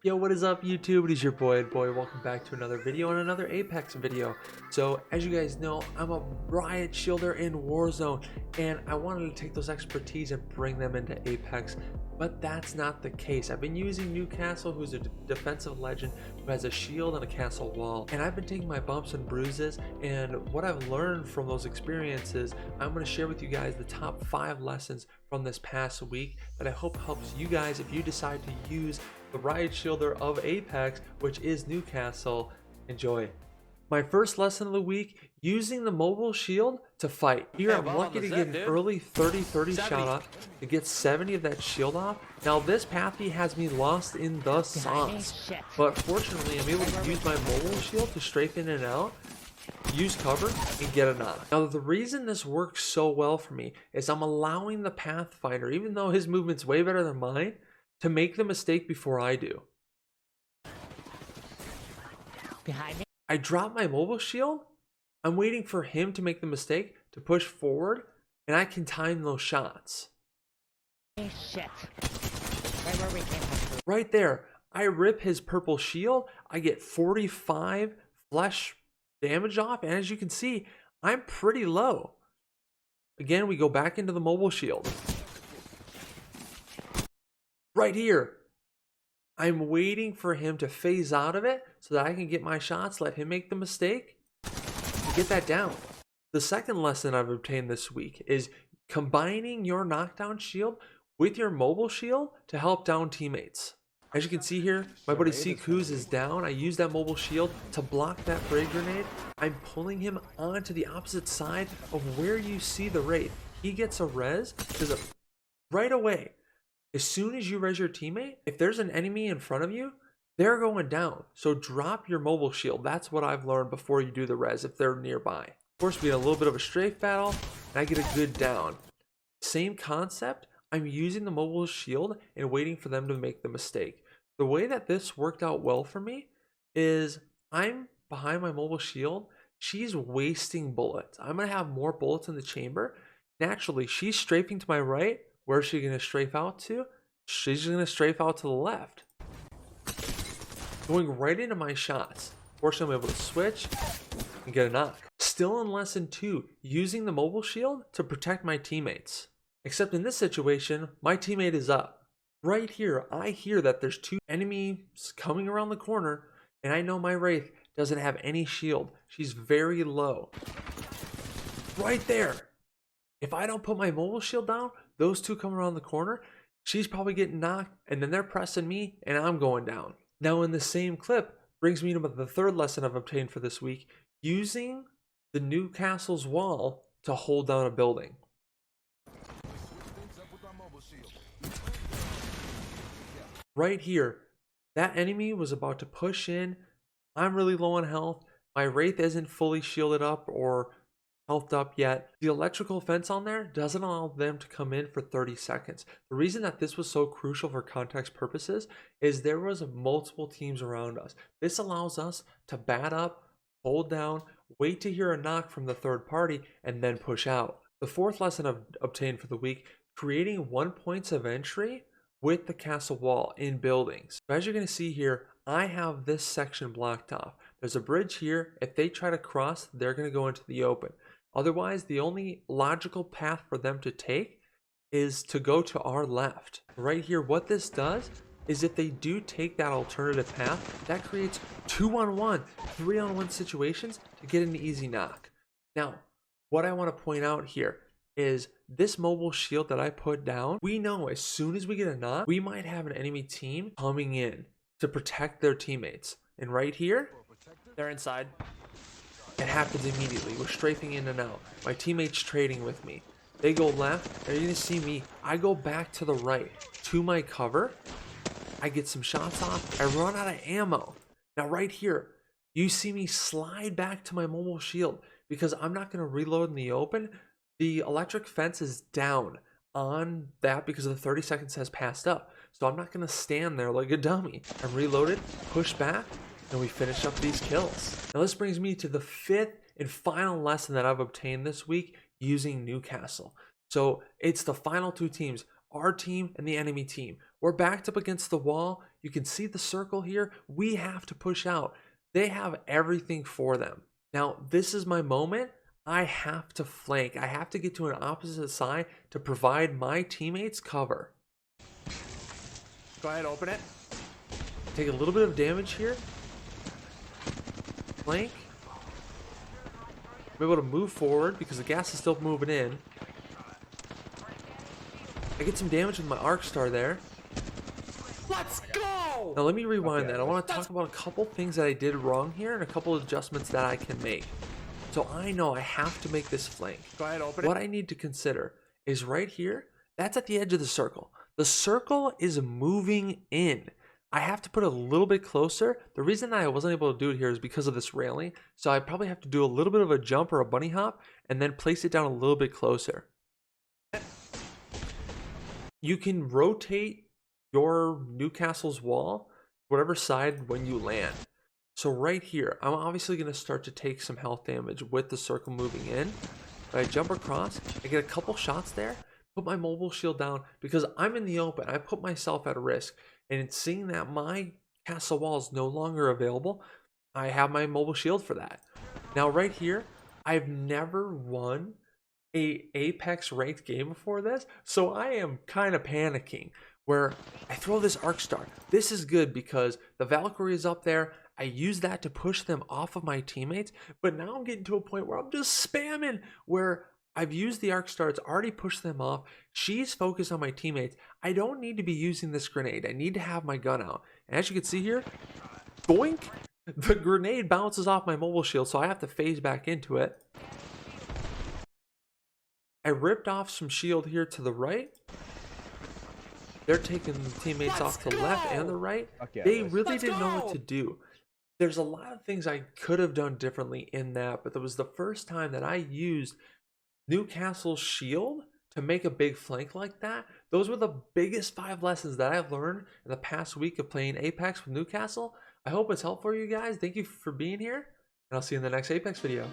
Yo, what is up YouTube? It is your boy. Welcome back to another video and another Apex video. So as you guys know, I'm a riot shielder in Warzone and I wanted to take those expertise and bring them into Apex, but that's not the case. I've been using NewCastle, who's a defensive legend who has a shield and a castle wall, and I've been taking my bumps and bruises, and what I've learned from those experiences, I'm going to share with you guys the top 5 lessons from this past week that I hope helps you guys if you decide to use the riot shielder of Apex, which is NewCastle. Enjoy. My first lesson of the week, using the mobile shield to fight. Here I'm lucky to get an early 30-30 shot off to get 70 of that shield off. Now this pathy has me lost in the sauce, but fortunately I'm able to use my mobile shield to strafe in and out, use cover, and get a knock. Now the reason this works so well for me is I'm allowing the Pathfinder, even though his movement's way better than mine, to make the mistake before I do. Behind me. I drop my mobile shield, I'm waiting for him to make the mistake to push forward, and I can time those shots. Shit. Right where we came from. Right there, I rip his purple shield, I get 45 flesh damage off, and as you can see, I'm pretty low. Again, we go back into the mobile shield. Right here, I'm waiting for him to phase out of it so that I can get my shots, let him make the mistake, and get that down. The second lesson I've obtained this week is combining your knockdown shield with your mobile shield to help down teammates. As you can see here, my buddy Seekuz is down. I use that mobile shield to block that frag grenade. I'm pulling him onto the opposite side of where you see the Wraith. He gets a res because right away, as soon as you res your teammate, if there's an enemy in front of you, they're going down. So drop your mobile shield. That's what I've learned before you do the res if they're nearby. Of course, we had a little bit of a strafe battle, and I get a good down. Same concept, I'm using the mobile shield and waiting for them to make the mistake. The way that this worked out well for me is I'm behind my mobile shield. She's wasting bullets. I'm going to have more bullets in the chamber. Naturally, she's strafing to my right. Where's she going to strafe out to? She's going to strafe out to the left. Going right into my shots. Fortunately, I'm able to switch and get a knock. Still in lesson 2, using the mobile shield to protect my teammates. Except in this situation, my teammate is up. Right here, I hear that there's 2 enemies coming around the corner, and I know my Wraith doesn't have any shield. She's very low. Right there. If I don't put my mobile shield down, those 2 come around the corner, she's probably getting knocked, and then they're pressing me, and I'm going down. Now in the same clip, brings me to the third lesson I've obtained for this week, using the NewCastle's wall to hold down a building. Right here, that enemy was about to push in. I'm really low on health. My Wraith isn't fully shielded up or healthed up yet. The electrical fence on there doesn't allow them to come in for 30 seconds. The reason that this was so crucial for context purposes is there was multiple teams around us. This allows us to bat up, hold down, wait to hear a knock from the third party, and then push out. The fourth lesson I've obtained for the week, creating 1 points of entry with the castle wall in buildings. As you're going to see here, I have this section blocked off. There's a bridge here. If they try to cross, they're going to go into the open. Otherwise, the only logical path for them to take is to go to our left. Right here, what this does is if they do take that alternative path, that creates 2-on-1, 3-on-1 situations to get an easy knock. Now, what I want to point out here is this mobile shield that I put down, we know as soon as we get a knock, we might have an enemy team coming in to protect their teammates. And right here, they're inside. It happens immediately. We're strafing in and out. My teammates trading with me. They go left, and you're gonna see me. I go back to the right to my cover. I get some shots off. I run out of ammo. Now right here, you see me slide back to my mobile shield because I'm not gonna reload in the open. The electric fence is down on that because the 30 seconds has passed up. So I'm not gonna stand there like a dummy. I'm reloaded, push back, and we finish up these kills. Now this brings me to the 5th and final lesson that I've obtained this week using NewCastle. So it's the final 2 teams, our team and the enemy team. We're backed up against the wall. You can see the circle here. We have to push out. They have everything for them. Now, this is my moment. I have to flank. I have to get to an opposite side to provide my teammates cover. Go ahead, open it. Take a little bit of damage here. Flank. I'm able to move forward because the gas is still moving in. I get some damage with my arc star there. Let's go! Now let me rewind that. I want to talk about a couple things that I did wrong here and a couple of adjustments that I can make. So I know I have to make this flank. Go ahead, open What it. I need to consider is right here. That's at the edge of the circle. The circle is moving in. I have to put it a little bit closer. The reason that I wasn't able to do it here is because of this railing. So I probably have to do a little bit of a jump or a bunny hop and then place it down a little bit closer. You can rotate your NewCastle's wall, whatever side when you land. So right here, I'm obviously going to start to take some health damage with the circle moving in. But I jump across, I get a couple shots there, put my mobile shield down because I'm in the open. I put myself at risk. And seeing that my castle wall is no longer available, I have my mobile shield for that. Now right here, I've never won a Apex ranked game before this, so I am kind of panicking where I throw this arc star. This is good because the Valkyrie is up there. I use that to push them off of my teammates, but now I'm getting to a point where I'm just spamming where I've used the arc star. It's already pushed them off. She's focused on my teammates. I don't need to be using this grenade. I need to have my gun out. And as you can see here, boink, the grenade bounces off my mobile shield, so I have to phase back into it. I ripped off some shield here to the right. They're taking the teammates off to the left and the right. They really didn't know what to do. There's a lot of things I could have done differently in that, but that was the first time that I used NewCastle's shield to make a big flank like that. Those were the biggest 5 lessons that I've learned in the past week of playing Apex with NewCastle. I hope it's helpful for you guys. Thank you for being here, and I'll see you in the next Apex video.